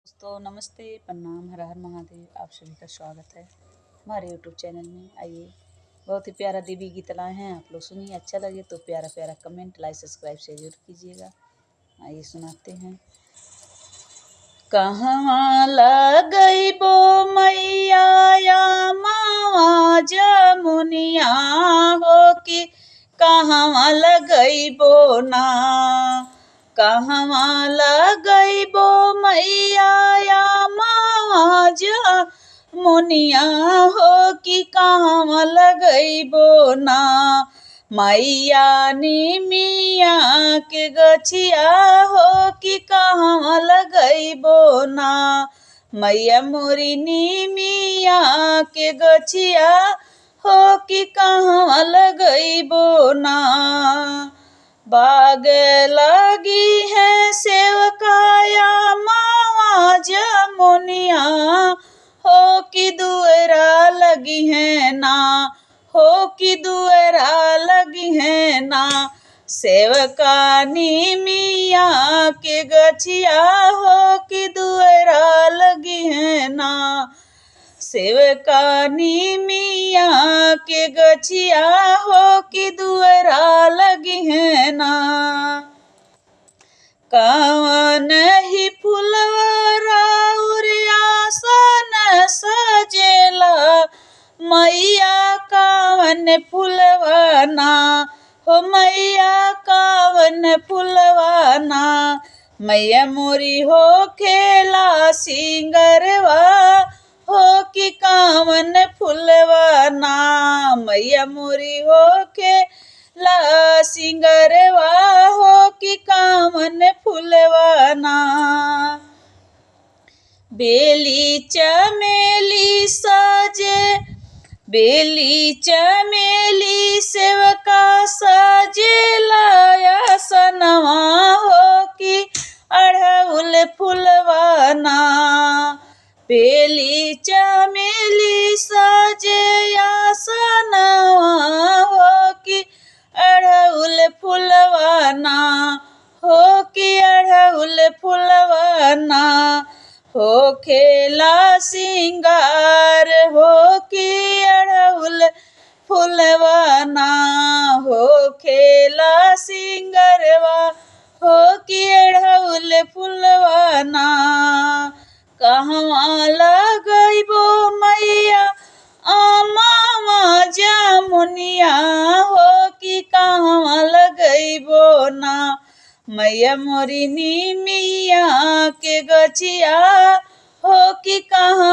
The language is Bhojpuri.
दोस्तों नमस्ते, प्रणाम, हर हर महादेव। आप सभी का स्वागत है हमारे यूट्यूब चैनल में। आइए, बहुत ही प्यारा देवी गीत लाए हैं, आप लोग सुनिए। अच्छा लगे तो प्यारा प्यारा कमेंट, लाइक, सब्सक्राइब से जरूर कीजिएगा। आइए सुनाते हैं। कहवा लगई बो मैया या मावा जमुनिया हो कि कहवा लगई बो ना, कहवा लगई बो मैया या मावा जमुनिया हो कि कहवा लगई बो ना। मैया नी मिया के गछिया हो कि कहवा लगइबो ना। मैया मोरी नी मिया के गछिया हो कि कहवा लगइबो ना। बाग लगी है सेवकाया मावा जमुनिया हो कि दुअरा लगी है ना, हो कि दुअरा लगी है ना। सेवकानी मिया के गछिया हो कि दुअरा लगी है ना। सेवकानी मिया के गछिया हो कि दुअरा लगी है ना। कवन ही फुलवा आसन सजेला मैया कवन फुलवाना हो, मैया कवन फुलवाना। मैया मोरी हो खेला सिंगरवा हो कि कवन फुलवाना। मैया मोरी हो खेला सिंगरवा हो कि कवन फुलवाना। बेली चमेली सजे, बेली चमेली सेवका सजेला आसनवा हो कि अढ़उल फुलवाना। बेली चमेली सजे आसनवा हो कि अढ़उल फुलवाना, हो कि अढ़उल फुलवाना। हो खेला सिंगार हो कि अढ़उल फुलवाना, हो खेला सिंगरवा हो कि अढ़उल फुलवाना। कहवा लगइबो मैया मावा जमुनिया हो कि कहवा लगइबो ना। मैया मोरी नी मिया के गछिया हो कि कहवा